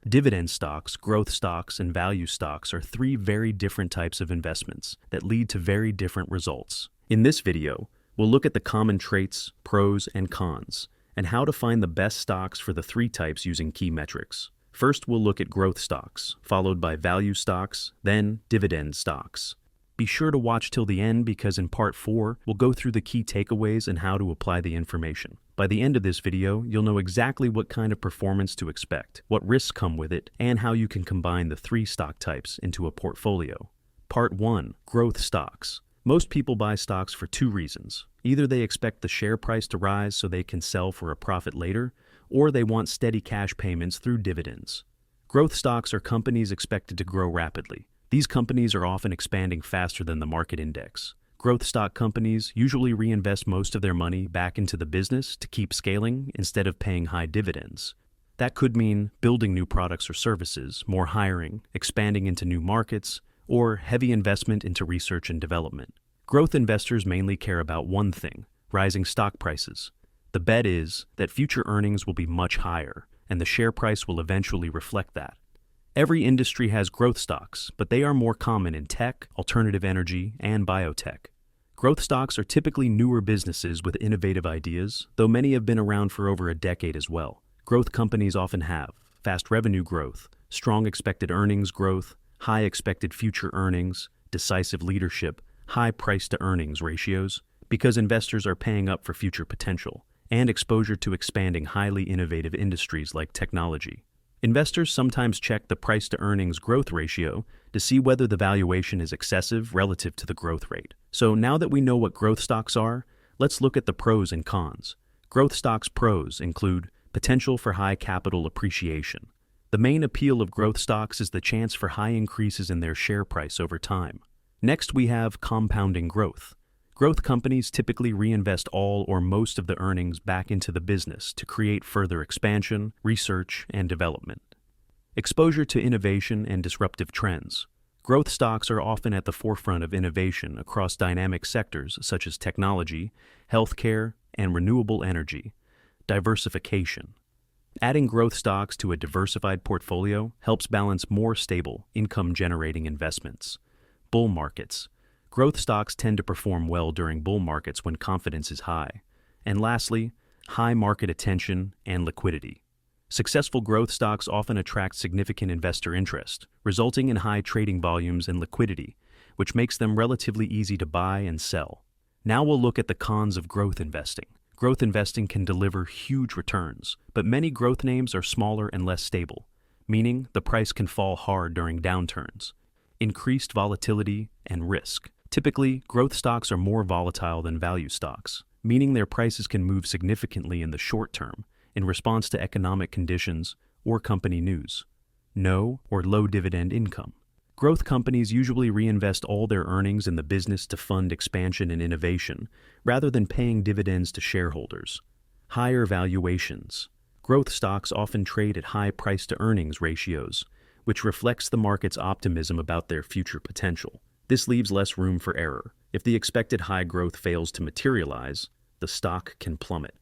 Dividend stocks, growth stocks, and value stocks are three very different types of investments that lead to very different results. In this video, we'll look at the common traits, pros, and cons, and how to find the best stocks for the three types using key metrics. First, we'll look at growth stocks, followed by value stocks, then dividend stocks. Be sure to watch till the end because in part 4, we'll go through the key takeaways and how to apply the information. By the end of this video, you'll know exactly what kind of performance to expect, what risks come with it, and how you can combine the three stock types into a portfolio. Part 1. Growth stocks. Most people buy stocks for two reasons. Either they expect the share price to rise so they can sell for a profit later, or they want steady cash payments through dividends. Growth stocks are companies expected to grow rapidly. These companies are often expanding faster than the market index. Growth stock companies usually reinvest most of their money back into the business to keep scaling instead of paying high dividends. That could mean building new products or services, more hiring, expanding into new markets, or heavy investment into research and development. Growth investors mainly care about one thing: rising stock prices. The bet is that future earnings will be much higher, and the share price will eventually reflect that. Every industry has growth stocks, but they are more common in tech, alternative energy, and biotech. Growth stocks are typically newer businesses with innovative ideas, though many have been around for over a decade as well. Growth companies often have fast revenue growth, strong expected earnings growth, high expected future earnings, decisive leadership, high price-to-earnings ratios, because investors are paying up for future potential, and exposure to expanding highly innovative industries like technology. Investors sometimes check the price-to-earnings growth ratio to see whether the valuation is excessive relative to the growth rate. So now that we know what growth stocks are, let's look at the pros and cons. Growth stocks' pros include potential for high capital appreciation. The main appeal of growth stocks is the chance for high increases in their share price over time. Next, we have compounding growth. Growth companies typically reinvest all or most of the earnings back into the business to create further expansion, research, and development. Exposure to innovation and disruptive trends. Growth stocks are often at the forefront of innovation across dynamic sectors such as technology, healthcare, and renewable energy. Diversification. Adding growth stocks to a diversified portfolio helps balance more stable, income-generating investments. Bull markets. Growth stocks tend to perform well during bull markets when confidence is high. And lastly, high market attention and liquidity. Successful growth stocks often attract significant investor interest, resulting in high trading volumes and liquidity, which makes them relatively easy to buy and sell. Now we'll look at the cons of growth investing. Growth investing can deliver huge returns, but many growth names are smaller and less stable, meaning the price can fall hard during downturns. Increased volatility and risk. Typically, growth stocks are more volatile than value stocks, meaning their prices can move significantly in the short term in response to economic conditions or company news. No or low dividend income. Growth companies usually reinvest all their earnings in the business to fund expansion and innovation, rather than paying dividends to shareholders. Higher valuations. Growth stocks often trade at high price-to-earnings ratios, which reflects the market's optimism about their future potential. This leaves less room for error. If the expected high growth fails to materialize, the stock can plummet.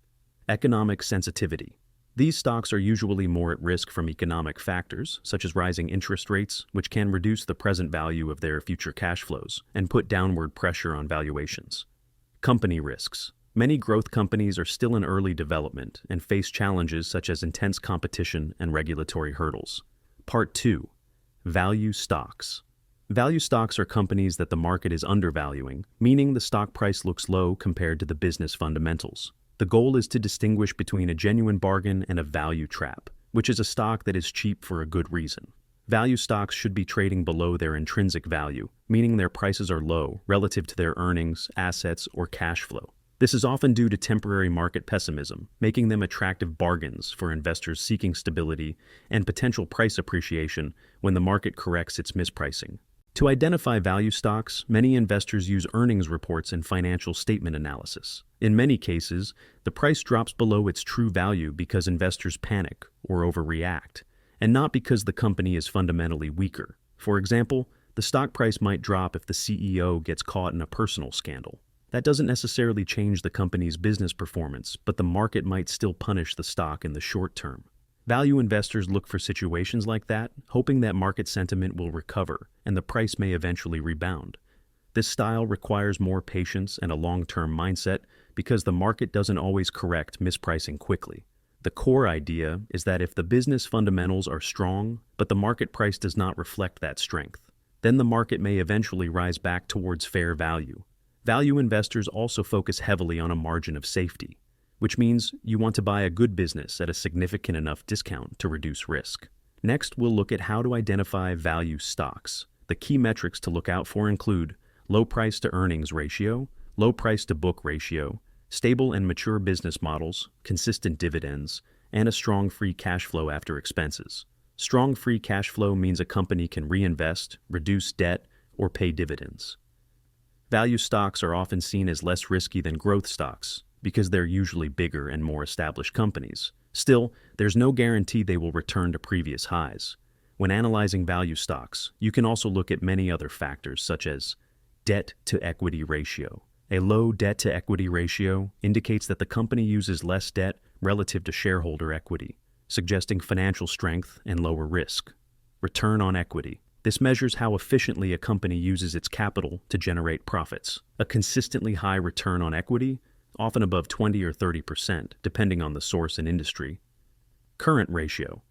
Economic sensitivity. These stocks are usually more at risk from economic factors, such as rising interest rates, which can reduce the present value of their future cash flows and put downward pressure on valuations. Company risks. Many growth companies are still in early development and face challenges such as intense competition and regulatory hurdles. Part 2. Value stocks. Value stocks are companies that the market is undervaluing, meaning the stock price looks low compared to the business fundamentals. The goal is to distinguish between a genuine bargain and a value trap, which is a stock that is cheap for a good reason. Value stocks should be trading below their intrinsic value, meaning their prices are low relative to their earnings, assets, or cash flow. This is often due to temporary market pessimism, making them attractive bargains for investors seeking stability and potential price appreciation when the market corrects its mispricing. To identify value stocks, many investors use earnings reports and financial statement analysis. In many cases, the price drops below its true value because investors panic or overreact, and not because the company is fundamentally weaker. For example, the stock price might drop if the CEO gets caught in a personal scandal. That doesn't necessarily change the company's business performance, but the market might still punish the stock in the short term. Value investors look for situations like that, hoping that market sentiment will recover and the price may eventually rebound. This style requires more patience and a long-term mindset because the market doesn't always correct mispricing quickly. The core idea is that if the business fundamentals are strong, but the market price does not reflect that strength, then the market may eventually rise back towards fair value. Value investors also focus heavily on a margin of safety, which means you want to buy a good business at a significant enough discount to reduce risk. Next, we'll look at how to identify value stocks. The key metrics to look out for include low price to earnings ratio, low price to book ratio, stable and mature business models, consistent dividends, and a strong free cash flow after expenses. Strong free cash flow means a company can reinvest, reduce debt, or pay dividends. Value stocks are often seen as less risky than growth stocks, because they're usually bigger and more established companies. Still, there's no guarantee they will return to previous highs. When analyzing value stocks, you can also look at many other factors such as debt-to-equity ratio. A low debt-to-equity ratio indicates that the company uses less debt relative to shareholder equity, suggesting financial strength and lower risk. Return on equity. This measures how efficiently a company uses its capital to generate profits. A consistently high return on equity, often above 20 or 30%, depending on the source and industry. Current ratio.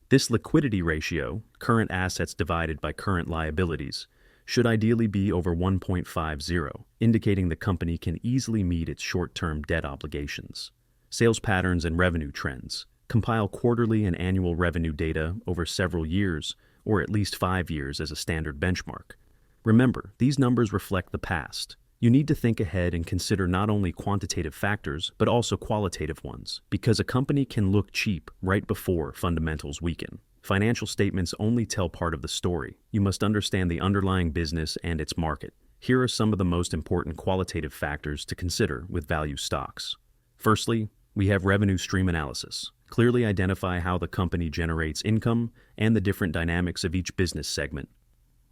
This liquidity ratio, current assets divided by current liabilities, should ideally be over 1.50, indicating the company can easily meet its short-term debt obligations. Sales patterns and revenue trends. Compile quarterly and annual revenue data over several years, or at least 5 years as a standard benchmark. Remember, these numbers reflect the past. You need to think ahead and consider not only quantitative factors, but also qualitative ones, because a company can look cheap right before fundamentals weaken. Financial statements only tell part of the story. You must understand the underlying business and its market. Here are some of the most important qualitative factors to consider with value stocks. Firstly, we have revenue stream analysis. Clearly identify how the company generates income and the different dynamics of each business segment.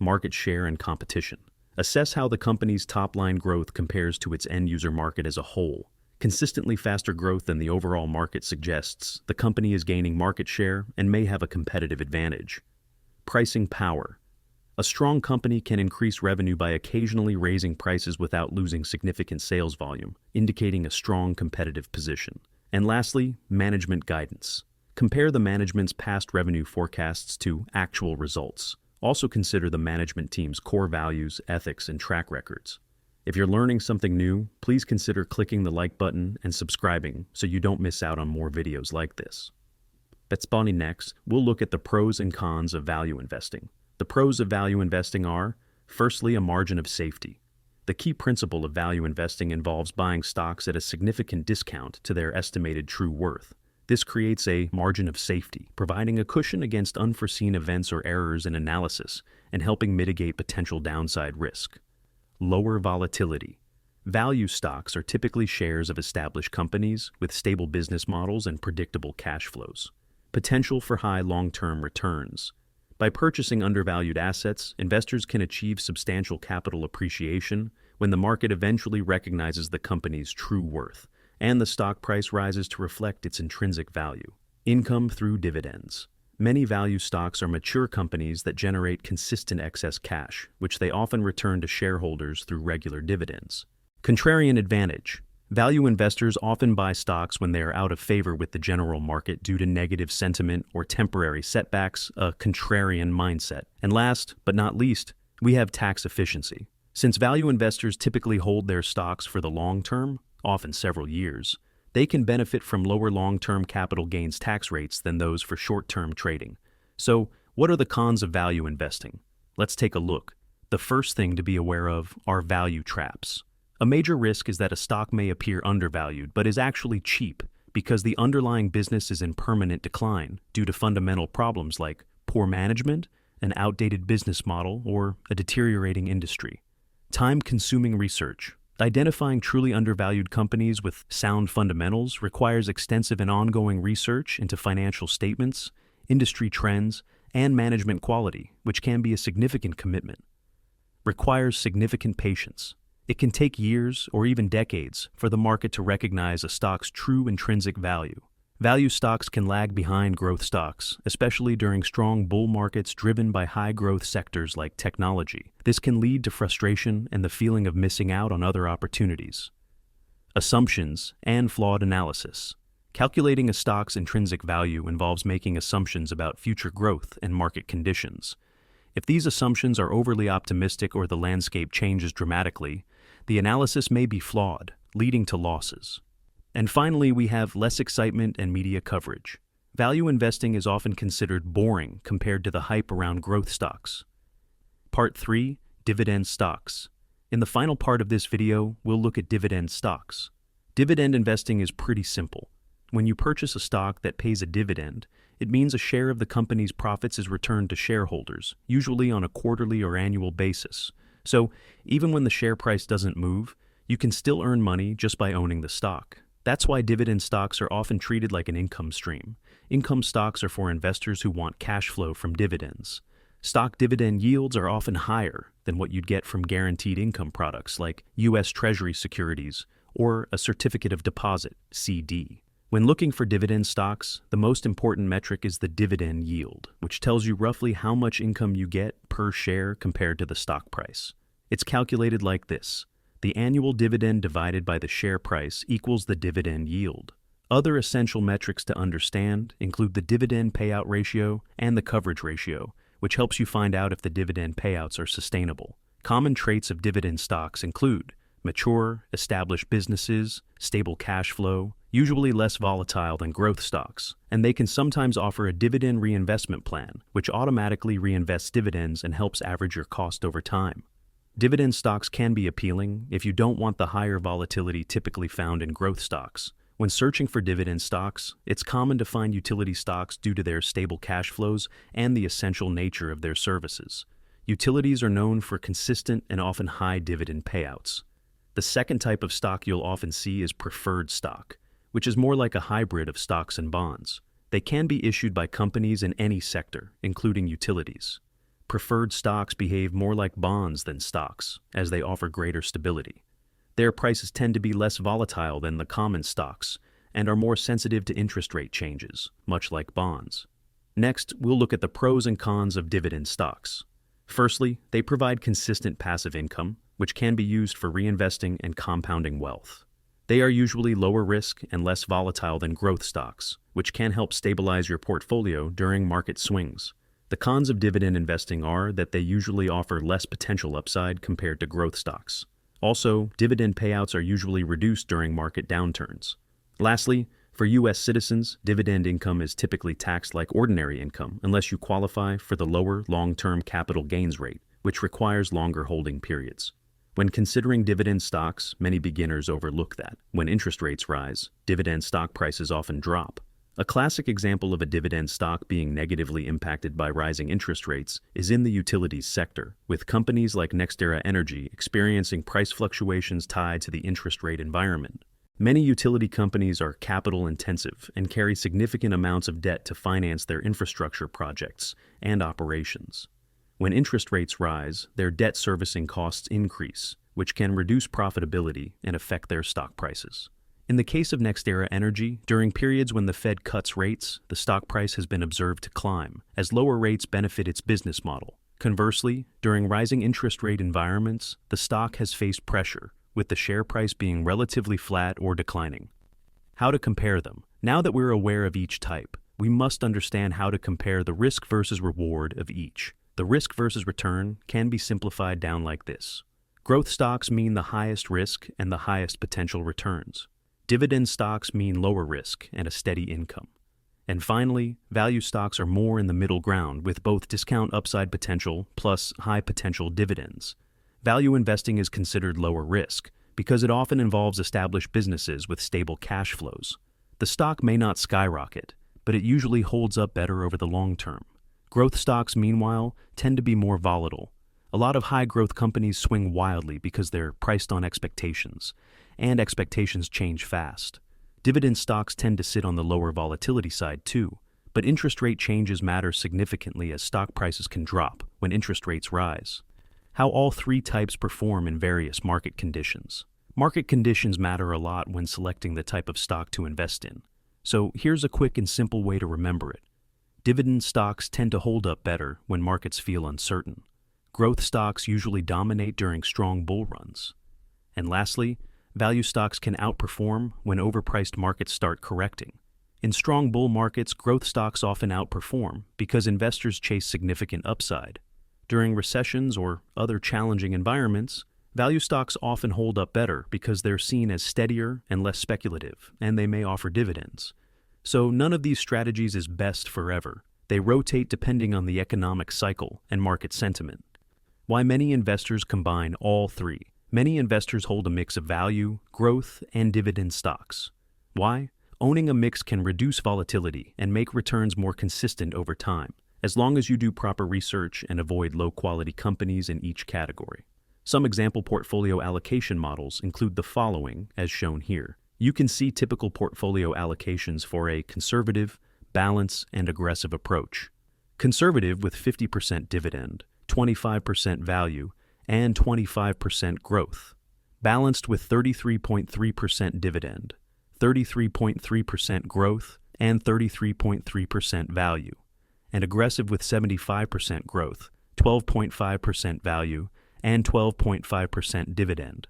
Market share and competition. Assess how the company's top-line growth compares to its end-user market as a whole. Consistently faster growth than the overall market suggests the company is gaining market share and may have a competitive advantage. Pricing power. A strong company can increase revenue by occasionally raising prices without losing significant sales volume, indicating a strong competitive position. And lastly, management guidance. Compare the management's past revenue forecasts to actual results. Also consider the management team's core values, ethics, and track records. If you're learning something new, please consider clicking the like button and subscribing so you don't miss out on more videos like this. Next, we'll look at the pros and cons of value investing. The pros of value investing are, firstly, a margin of safety. The key principle of value investing involves buying stocks at a significant discount to their estimated true worth. This creates a margin of safety, providing a cushion against unforeseen events or errors in analysis and helping mitigate potential downside risk. Lower volatility. Value stocks are typically shares of established companies with stable business models and predictable cash flows. Potential for high long-term returns. By purchasing undervalued assets, investors can achieve substantial capital appreciation when the market eventually recognizes the company's true worth, and the stock price rises to reflect its intrinsic value. Income through dividends. Many value stocks are mature companies that generate consistent excess cash, which they often return to shareholders through regular dividends. Contrarian advantage. Value investors often buy stocks when they are out of favor with the general market due to negative sentiment or temporary setbacks, a contrarian mindset. And last, but not least, we have tax efficiency. Since value investors typically hold their stocks for the long term, often several years, they can benefit from lower long-term capital gains tax rates than those for short-term trading. So, what are the cons of value investing? Let's take a look. The first thing to be aware of are value traps. A major risk is that a stock may appear undervalued but is actually cheap because the underlying business is in permanent decline due to fundamental problems like poor management, an outdated business model, or a deteriorating industry. Time-consuming research. Identifying truly undervalued companies with sound fundamentals requires extensive and ongoing research into financial statements, industry trends, and management quality, which can be a significant commitment. Requires significant patience. It can take years or even decades for the market to recognize a stock's true intrinsic value. Value stocks can lag behind growth stocks, especially during strong bull markets driven by high-growth sectors like technology. This can lead to frustration and the feeling of missing out on other opportunities. Assumptions and flawed analysis. Calculating a stock's intrinsic value involves making assumptions about future growth and market conditions. If these assumptions are overly optimistic or the landscape changes dramatically, the analysis may be flawed, leading to losses. And finally, we have less excitement and media coverage. Value investing is often considered boring compared to the hype around growth stocks. Part 3. Dividend stocks. In the final part of this video, we'll look at dividend stocks. Dividend investing is pretty simple. When you purchase a stock that pays a dividend, it means a share of the company's profits is returned to shareholders, usually on a quarterly or annual basis. So, even when the share price doesn't move, you can still earn money just by owning the stock. That's why dividend stocks are often treated like an income stream. Income stocks are for investors who want cash flow from dividends. Stock dividend yields are often higher than what you'd get from guaranteed income products like U.S. Treasury securities or a certificate of deposit, CD. When looking for dividend stocks, the most important metric is the dividend yield, which tells you roughly how much income you get per share compared to the stock price. It's calculated like this. The annual dividend divided by the share price equals the dividend yield. Other essential metrics to understand include the dividend payout ratio and the coverage ratio, which helps you find out if the dividend payouts are sustainable. Common traits of dividend stocks include mature, established businesses, stable cash flow, usually less volatile than growth stocks, and they can sometimes offer a dividend reinvestment plan, which automatically reinvests dividends and helps average your cost over time. Dividend stocks can be appealing if you don't want the higher volatility typically found in growth stocks. When searching for dividend stocks, it's common to find utility stocks due to their stable cash flows and the essential nature of their services. Utilities are known for consistent and often high dividend payouts. The second type of stock you'll often see is preferred stock, which is more like a hybrid of stocks and bonds. They can be issued by companies in any sector, including utilities. Preferred stocks behave more like bonds than stocks, as they offer greater stability. Their prices tend to be less volatile than the common stocks and are more sensitive to interest rate changes, much like bonds. Next, we'll look at the pros and cons of dividend stocks. Firstly, they provide consistent passive income, which can be used for reinvesting and compounding wealth. They are usually lower risk and less volatile than growth stocks, which can help stabilize your portfolio during market swings. The cons of dividend investing are that they usually offer less potential upside compared to growth stocks. Also, dividend payouts are usually reduced during market downturns. Lastly, for U.S. citizens, dividend income is typically taxed like ordinary income unless you qualify for the lower long-term capital gains rate, which requires longer holding periods. When considering dividend stocks, many beginners overlook that. When interest rates rise, dividend stock prices often drop. A classic example of a dividend stock being negatively impacted by rising interest rates is in the utilities sector, with companies like NextEra Energy experiencing price fluctuations tied to the interest rate environment. Many utility companies are capital intensive and carry significant amounts of debt to finance their infrastructure projects and operations. When interest rates rise, their debt servicing costs increase, which can reduce profitability and affect their stock prices. In the case of NextEra Energy, during periods when the Fed cuts rates, the stock price has been observed to climb, as lower rates benefit its business model. Conversely, during rising interest rate environments, the stock has faced pressure, with the share price being relatively flat or declining. How to compare them? Now that we're aware of each type, we must understand how to compare the risk versus reward of each. The risk versus return can be simplified down like this. Growth stocks mean the highest risk and the highest potential returns. Dividend stocks mean lower risk and a steady income. And finally, value stocks are more in the middle ground with both discount upside potential plus high potential dividends. Value investing is considered lower risk because it often involves established businesses with stable cash flows. The stock may not skyrocket, but it usually holds up better over the long term. Growth stocks, meanwhile, tend to be more volatile. A lot of high-growth companies swing wildly because they're priced on expectations, and expectations change fast. Dividend stocks tend to sit on the lower volatility side too, but interest rate changes matter significantly as stock prices can drop when interest rates rise. How all three types perform in various market conditions. Market conditions matter a lot when selecting the type of stock to invest in. So here's a quick and simple way to remember it. Dividend stocks tend to hold up better when markets feel uncertain. Growth stocks usually dominate during strong bull runs. And lastly, value stocks can outperform when overpriced markets start correcting. In strong bull markets, growth stocks often outperform because investors chase significant upside. During recessions or other challenging environments, value stocks often hold up better because they're seen as steadier and less speculative, and they may offer dividends. So none of these strategies is best forever. They rotate depending on the economic cycle and market sentiment. Why many investors combine all three. Many investors hold a mix of value, growth, and dividend stocks. Why? Owning a mix can reduce volatility and make returns more consistent over time, as long as you do proper research and avoid low-quality companies in each category. Some example portfolio allocation models include the following, as shown here. You can see typical portfolio allocations for a conservative, balance, and aggressive approach. Conservative with 50% dividend, 25% value, and 25% growth. Balanced with 33.3% dividend, 33.3% growth, and 33.3% value. And aggressive with 75% growth, 12.5% value, and 12.5% dividend.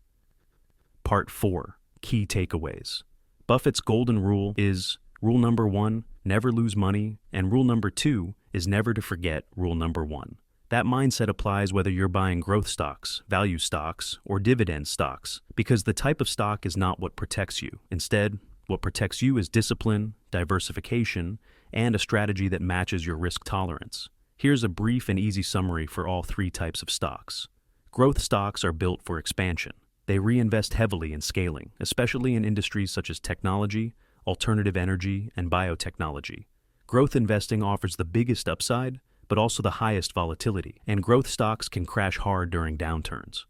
Part 4. Key takeaways. Buffett's golden rule is rule number 1, never lose money, and rule number 2 is never to forget rule number 1. That mindset applies whether you're buying growth stocks, value stocks, or dividend stocks, because the type of stock is not what protects you. Instead, what protects you is discipline, diversification, and a strategy that matches your risk tolerance. Here's a brief and easy summary for all three types of stocks. Growth stocks are built for expansion. They reinvest heavily in scaling, especially in industries such as technology, alternative energy, and biotechnology. Growth investing offers the biggest upside, but also the highest volatility, and growth stocks can crash hard during downturns.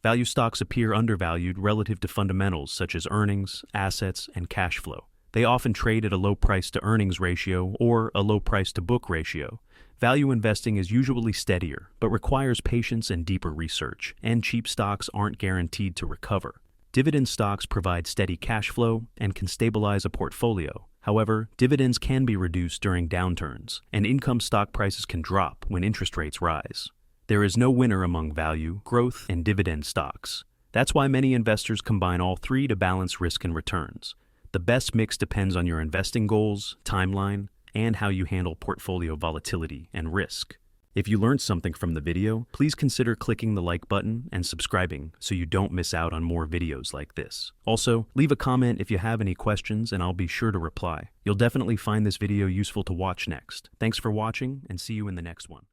Value stocks appear undervalued relative to fundamentals such as earnings, assets, and cash flow. They often trade at a low price-to-earnings ratio or a low price-to-book ratio. Value investing is usually steadier, but requires patience and deeper research, and cheap stocks aren't guaranteed to recover. Dividend stocks provide steady cash flow and can stabilize a portfolio. However, dividends can be reduced during downturns, and income stock prices can drop when interest rates rise. There is no winner among value, growth, and dividend stocks. That's why many investors combine all three to balance risk and returns. The best mix depends on your investing goals, timeline, and how you handle portfolio volatility and risk. If you learned something from the video, please consider clicking the like button and subscribing so you don't miss out on more videos like this. Also, leave a comment if you have any questions and I'll be sure to reply. You'll definitely find this video useful to watch next. Thanks for watching and see you in the next one.